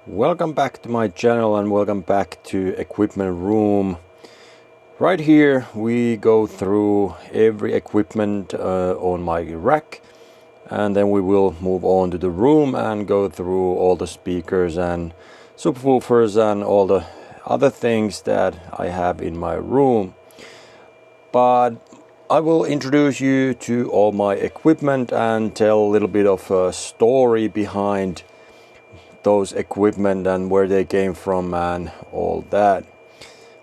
Welcome back to my channel and welcome back to Equipment Room. Right here we go through every equipment on my rack, and then we will move on to the room and go through all the speakers and subwoofers and all the other things that I have in my room. But I will introduce you to all my equipment and tell a little bit of a story behind those equipment and where they came from and all that.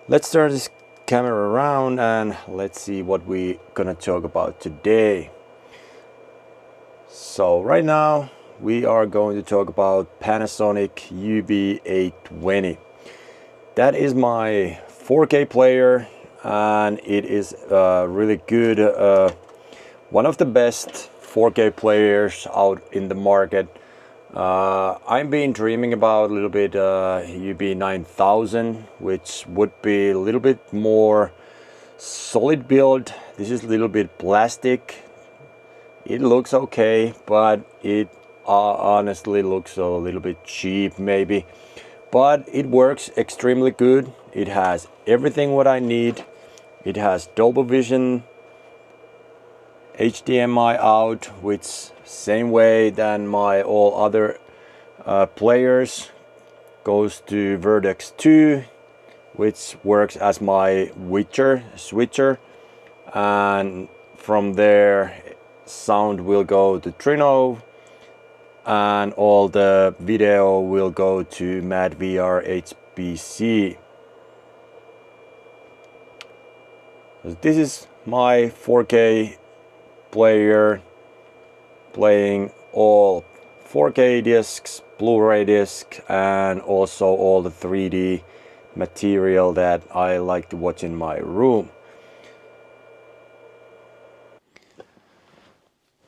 Let's turn this camera around and let's see what we're gonna talk about today. So right now we are going to talk about Panasonic UB820. That is my 4K player and it is really good, one of the best 4K players out in the market. I've been dreaming about a little bit UB9000, which would be a little bit more solid build. This is a little bit plastic. It looks okay, but it honestly looks a little bit cheap maybe. But it works extremely good. It has everything what I need. It has Dolby Vision, HDMI out, which same way than my all other players, goes to Vertex 2, which works as my switcher, and from there sound will go to Trinnov and all the video will go to MadVR HTPC. This is my 4K player playing all 4K discs, Blu-ray disc, and also all the 3D material that I like to watch in my room.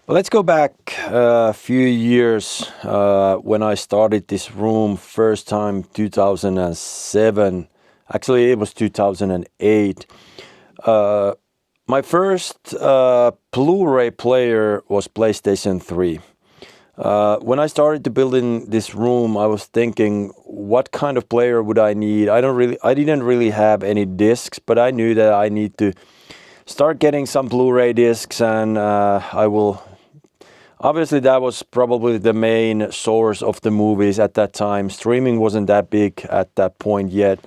Let's go back a few years when I started this room first time, 2007. Actually it was 2008. My first Blu-ray player was PlayStation 3. When I started to build in this room, I was thinking, what kind of player would I need? I didn't really have any discs, but I knew that I need to start getting some Blu-ray discs, and obviously that was probably the main source of the movies at that time. Streaming wasn't that big at that point yet.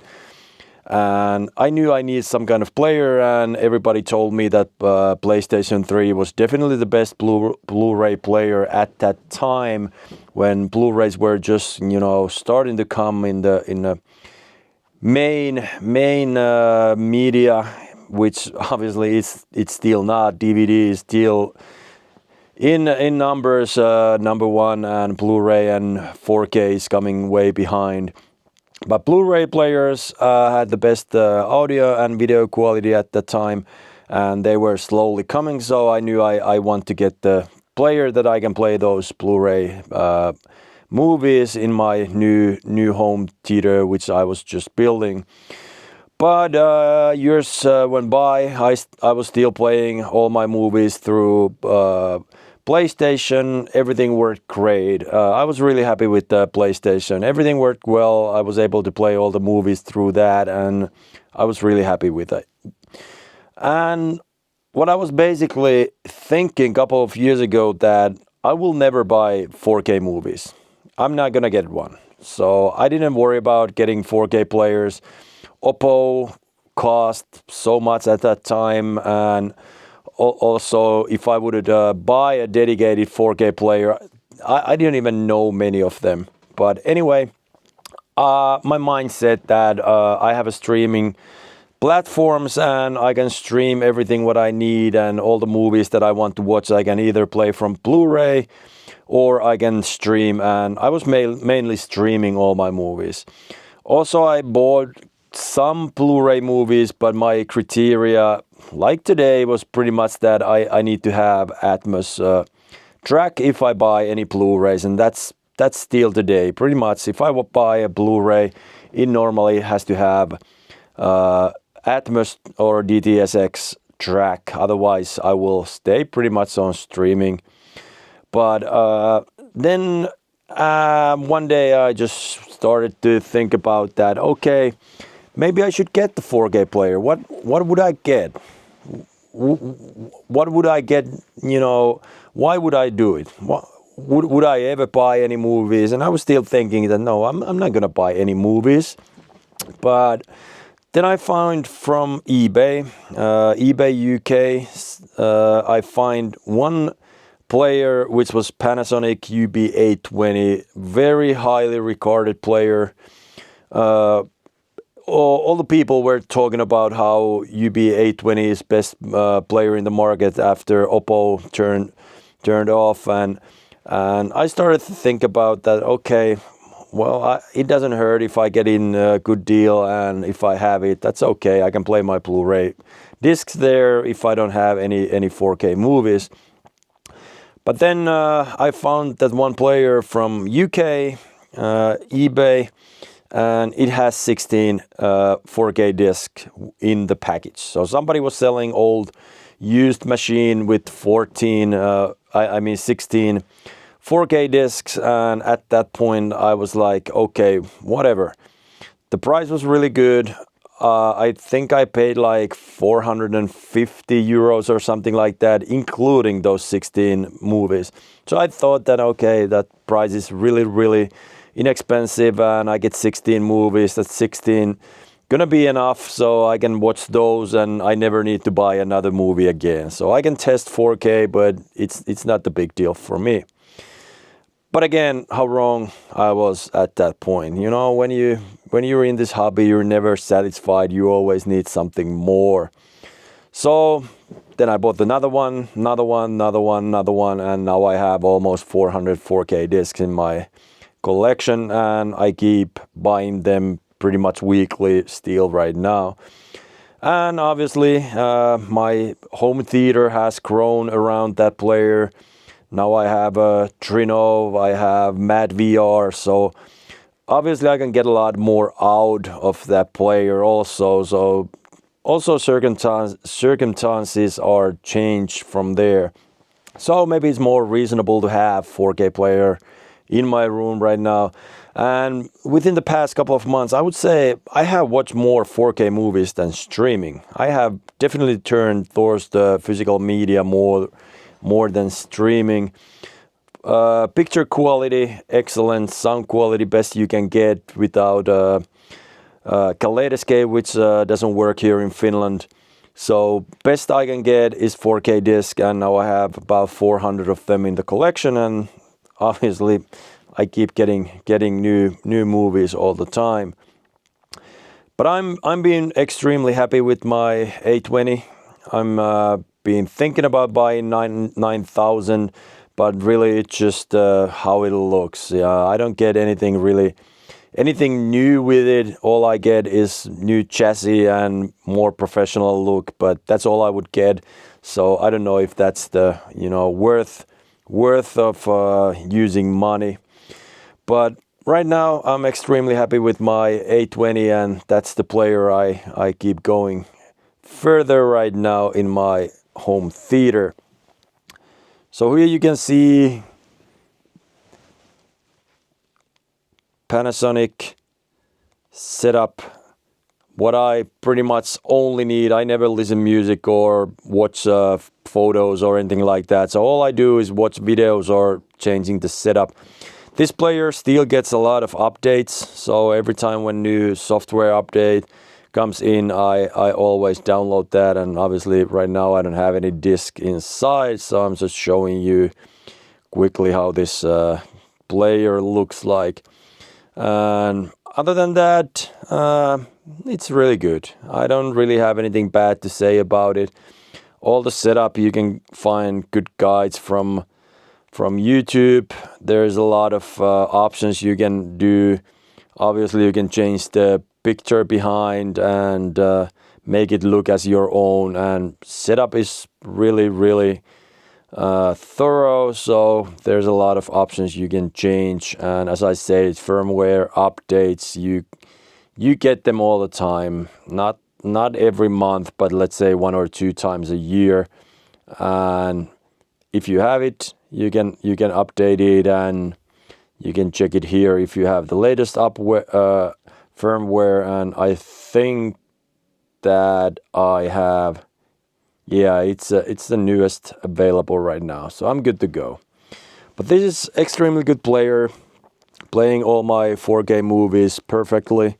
And I knew I needed some kind of player, and everybody told me that PlayStation 3 was definitely the best Blu-ray player at that time, when Blu-rays were just, you know, starting to come in the main media, which obviously it's still not. DVD is still in numbers number one, and Blu-ray and 4K is coming way behind. But Blu-ray players had the best audio and video quality at the time, and they were slowly coming, so I knew I want to get the player that I can play those Blu-ray movies in my new home theater, which I was just building. But years went by. I was still playing all my movies through PlayStation. Everything worked great. I was really happy with the PlayStation. Everything worked well. I was able to play all the movies through that, and I was really happy with it. And what I was basically thinking a couple of years ago, that I will never buy 4K movies. I'm not gonna get one. So I didn't worry about getting 4K players. Oppo cost so much at that time, and also, if I would buy a dedicated 4K player, I didn't even know many of them. But anyway, my mindset that I have a streaming platforms and I can stream everything what I need, and all the movies that I want to watch I can either play from Blu-ray or I can stream, and I was mainly streaming all my movies. Also, I bought some Blu-ray movies, but my criteria, like today, was pretty much that I need to have Atmos track if I buy any Blu-rays, and that's still today. Pretty much, if I buy a Blu-ray, it normally has to have Atmos or DTSX track. Otherwise, I will stay pretty much on streaming. But then One day I just started to think about that. Okay, maybe I should get the 4K player. What would I get? What would I get? You know, why would I do it? Would I ever buy any movies? And I was still thinking that no, I'm not gonna buy any movies. But then I found from eBay, eBay UK, I find one player which was Panasonic UB820, very highly regarded player. All the people were talking about how UB820 is best player in the market after Oppo turned off, and I started to think about that. Okay, well, it doesn't hurt if I get in a good deal, and if I have it, that's okay. I can play my Blu-ray discs there if I don't have any 4K movies. But then I found that one player from UK, eBay, and it has 16 4K discs in the package. So somebody was selling old used machine with 16 4K discs, and at that point I was like, okay, whatever. The price was really good. I think I paid like 450 euros or something like that, including those 16 movies. So I thought that, okay, that price is really, really inexpensive, and I get 16 movies. That's 16 gonna be enough, so I can watch those, and I never need to buy another movie again. So I can test 4K, but it's not the big deal for me. But again, how wrong I was at that point. You know, when you're in this hobby, you're never satisfied. You always need something more. So then I bought another one, and now I have almost 400 4K discs in my collection, and I keep buying them pretty much weekly still right now. And obviously, my home theater has grown around that player. Now I have a Trinnov, I have MadVR, so obviously I can get a lot more out of that player also. So also circumstances are changed from there. So maybe it's more reasonable to have 4K player in my room right now. And within the past couple of months, I would say I have watched more 4K movies than streaming. I have definitely turned towards the physical media more than streaming. Picture quality, excellent. Sound quality, best you can get without Kaleidoscape, which doesn't work here in Finland. So best I can get is 4K disc, and now I have about 400 of them in the collection, and obviously I keep getting new movies all the time. But I'm being extremely happy with my 820. I'm been thinking about buying 9000, but really it's just how it looks. I don't get anything new with it. All I get is new chassis and more professional look, but that's all I would get. So I don't know if that's the worth of using money. But right now I'm extremely happy with my 820, and that's the player I keep going further right now in my home theater. So here you can see Panasonic setup. What I pretty much only need. I never listen music or watch photos or anything like that. So all I do is watch videos or changing the setup. This player still gets a lot of updates. So every time when new software update comes in, I always download that, and obviously right now I don't have any disk inside, so I'm just showing you quickly how this player looks like. And other than that, it's really good. I don't really have anything bad to say about it. All the setup, you can find good guides from YouTube. There's a lot of options you can do. Obviously you can change the picture behind and make it look as your own, and setup is really thorough, so there's a lot of options you can change. And as I said, firmware updates, you get them all the time, not every month, but let's say 1 or 2 times a year. And if you have it, you can update it, and You can check it here if you have the latest firmware, and I think that I have, yeah, it's the newest available right now, so I'm good to go. But this is extremely good player, playing all my 4K movies perfectly.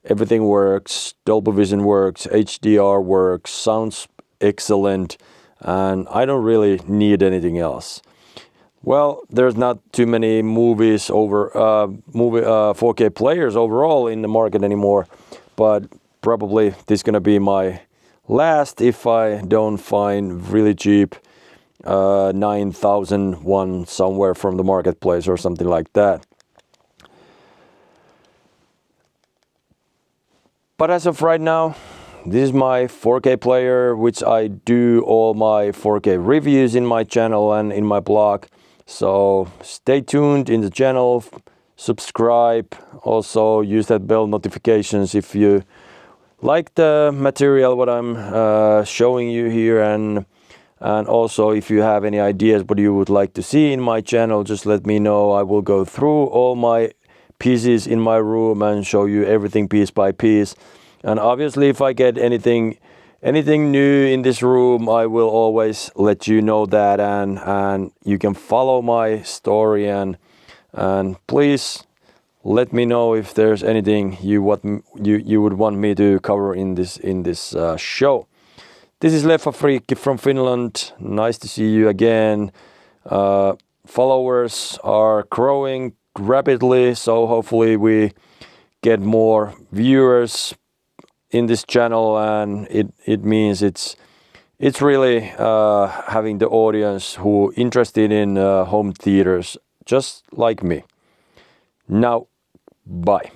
Everything works, Dolby Vision works, HDR works, sounds excellent, and I don't really need anything else. Well, there's not too many movies 4K players overall in the market anymore, but probably this is gonna be my last if I don't find really cheap 9,000 one somewhere from the marketplace or something like that. But as of right now, this is my 4K player, which I do all my 4K reviews in my channel and in my blog. So stay tuned in the channel, subscribe, also use that bell notifications if you like the material what I'm showing you here, and also if you have any ideas what you would like to see in my channel, just let me know. I will go through all my pieces in my room and show you everything piece by piece. And obviously if I get anything new in this room, I will always let you know that, and you can follow my story, and please let me know if there's anything you would want me to cover in this show. This is Leffafriikki from Finland. Nice to see you again. Followers are growing rapidly, so hopefully we get more viewers in this channel, and it means it's really having the audience who interested in home theaters just like me. Now, bye.